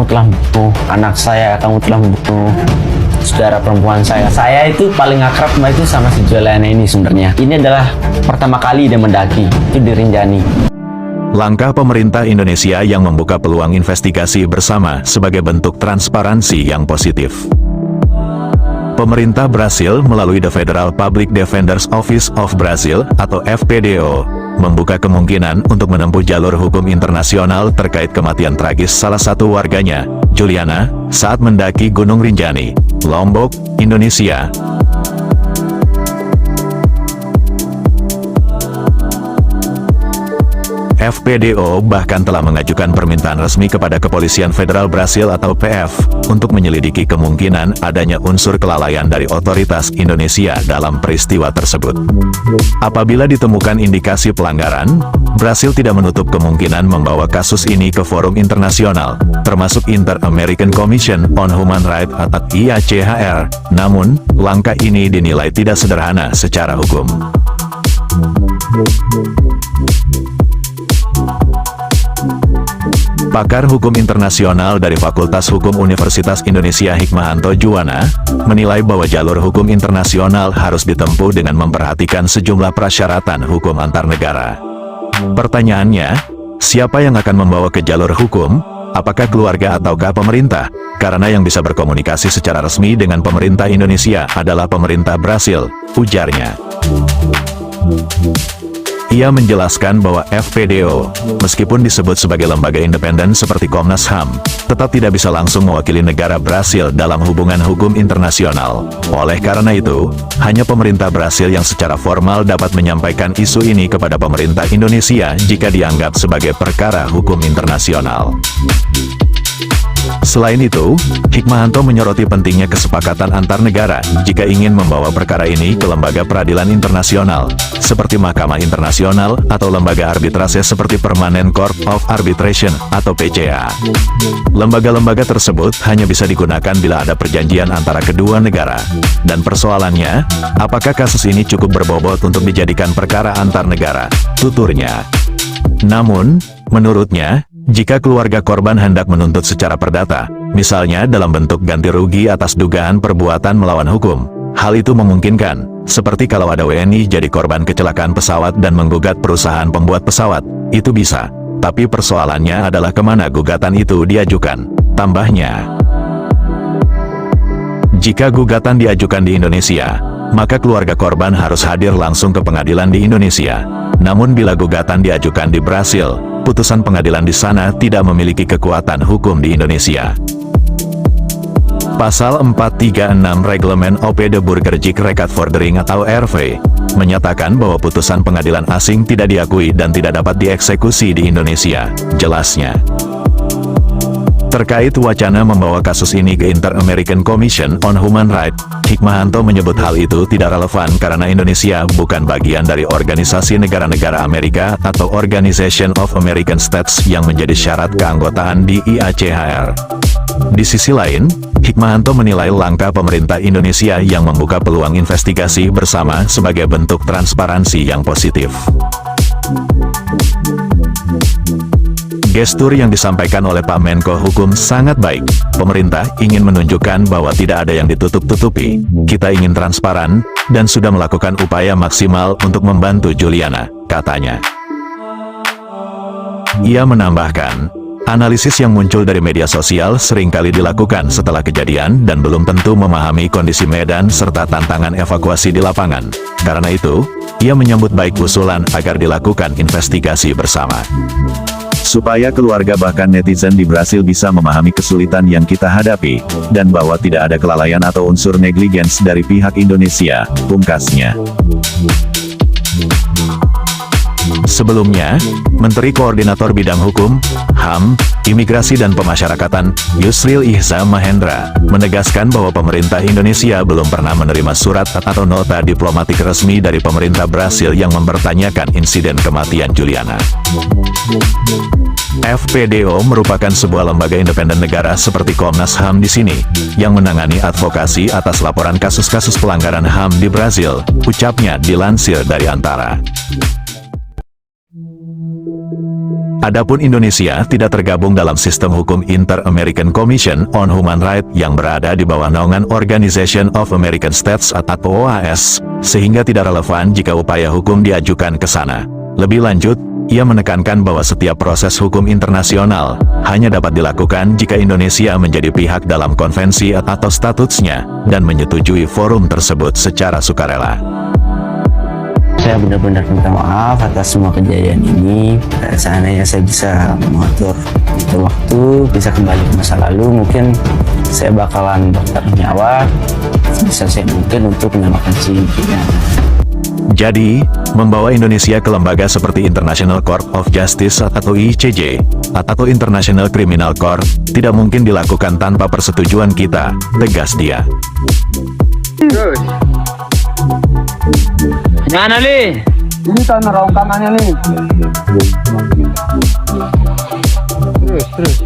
telah membunuh anak saya, kamu telah membunuh saudara perempuan saya. Saya itu paling akrab itu sama si Juliana ini sebenarnya. Ini adalah pertama kali dia mendaki, itu di Rinjani. Langkah pemerintah Indonesia yang membuka peluang investigasi bersama sebagai bentuk transparansi yang positif. Pemerintah Brasil melalui The Federal Public Defender's Office of Brazil atau FPDO membuka kemungkinan untuk menempuh jalur hukum internasional terkait kematian tragis salah satu warganya, Juliana, saat mendaki Gunung Rinjani, Lombok, Indonesia. FPDO bahkan telah mengajukan permintaan resmi kepada Kepolisian Federal Brasil atau PF untuk menyelidiki kemungkinan adanya unsur kelalaian dari otoritas Indonesia dalam peristiwa tersebut. Apabila ditemukan indikasi pelanggaran, Brasil tidak menutup kemungkinan membawa kasus ini ke forum internasional, termasuk Inter-American Commission on Human Rights atau IACHR. Namun, langkah ini dinilai tidak sederhana secara hukum. Pakar Hukum Internasional dari Fakultas Hukum Universitas Indonesia Hikmahanto Juwana, menilai bahwa jalur hukum internasional harus ditempuh dengan memperhatikan sejumlah persyaratan hukum antar negara. Pertanyaannya, siapa yang akan membawa ke jalur hukum? Apakah keluarga ataukah pemerintah? Karena yang bisa berkomunikasi secara resmi dengan pemerintah Indonesia adalah pemerintah Brasil, ujarnya. Ia menjelaskan bahwa FPDO, meskipun disebut sebagai lembaga independen seperti Komnas HAM, tetap tidak bisa langsung mewakili negara Brasil dalam hubungan hukum internasional. Oleh karena itu, hanya pemerintah Brasil yang secara formal dapat menyampaikan isu ini kepada pemerintah Indonesia jika dianggap sebagai perkara hukum internasional. Selain itu, Hikmahanto menyoroti pentingnya kesepakatan antar negara jika ingin membawa perkara ini ke lembaga peradilan internasional, seperti Mahkamah Internasional atau lembaga arbitrase seperti Permanent Court of Arbitration atau PCA. Lembaga-lembaga tersebut hanya bisa digunakan bila ada perjanjian antara kedua negara. Dan persoalannya, apakah kasus ini cukup berbobot untuk dijadikan perkara antar negara, tuturnya. Namun, menurutnya, jika keluarga korban hendak menuntut secara perdata, misalnya dalam bentuk ganti rugi atas dugaan perbuatan melawan hukum, hal itu memungkinkan, seperti kalau ada WNI jadi korban kecelakaan pesawat dan menggugat perusahaan pembuat pesawat, itu bisa. Tapi persoalannya adalah kemana gugatan itu diajukan, tambahnya. Jika gugatan diajukan di Indonesia, maka keluarga korban harus hadir langsung ke pengadilan di Indonesia. Namun bila gugatan diajukan di Brasil, putusan pengadilan di sana tidak memiliki kekuatan hukum di Indonesia. Pasal 436 Reglemen OP de Burgerlijk Rechtsvordering atau RV, menyatakan bahwa putusan pengadilan asing tidak diakui dan tidak dapat dieksekusi di Indonesia, jelasnya. Terkait wacana membawa kasus ini ke Inter-American Commission on Human Rights, Hikmahanto menyebut hal itu tidak relevan karena Indonesia bukan bagian dari Organisasi Negara-Negara Amerika atau Organization of American States yang menjadi syarat keanggotaan di IACHR. Di sisi lain, Hikmahanto menilai langkah pemerintah Indonesia yang membuka peluang investigasi bersama sebagai bentuk transparansi yang positif. Gestur yang disampaikan oleh Pak Menko Hukum sangat baik. Pemerintah ingin menunjukkan bahwa tidak ada yang ditutup-tutupi. Kita ingin transparan, dan sudah melakukan upaya maksimal untuk membantu Juliana, katanya. Ia menambahkan, analisis yang muncul dari media sosial seringkali dilakukan setelah kejadian dan belum tentu memahami kondisi medan serta tantangan evakuasi di lapangan. Karena itu, ia menyambut baik usulan agar dilakukan investigasi bersama. Supaya keluarga bahkan netizen di Brasil bisa memahami kesulitan yang kita hadapi, dan bahwa tidak ada kelalaian atau unsur negligens dari pihak Indonesia, pungkasnya. Sebelumnya, Menteri Koordinator Bidang Hukum, HAM, Imigrasi dan Pemasyarakatan, Yusril Ihza Mahendra, menegaskan bahwa pemerintah Indonesia belum pernah menerima surat atau nota diplomatik resmi dari pemerintah Brasil yang mempertanyakan insiden kematian Juliana. FPDO merupakan sebuah lembaga independen negara seperti Komnas HAM di sini, yang menangani advokasi atas laporan kasus-kasus pelanggaran HAM di Brasil, ucapnya dilansir dari Antara. Adapun Indonesia tidak tergabung dalam sistem hukum Inter-American Commission on Human Rights yang berada di bawah naungan Organization of American States atau OAS, sehingga tidak relevan jika upaya hukum diajukan ke sana. Lebih lanjut, ia menekankan bahwa setiap proses hukum internasional hanya dapat dilakukan jika Indonesia menjadi pihak dalam konvensi atau statusnya dan menyetujui forum tersebut secara sukarela. Saya benar-benar minta maaf atas semua kejadian ini. Seandainya saya bisa mengatur waktu, bisa kembali ke masa lalu, mungkin saya bakalan bertaruh nyawa bisa saya mungkin untuk menyelamatkan si pidana. Jadi, membawa Indonesia ke lembaga seperti International Court of Justice atau ICJ, atau International Criminal Court, tidak mungkin dilakukan tanpa persetujuan kita, tegas dia. Jangan Ali. Ini tanah raung tangannya nih. Terus.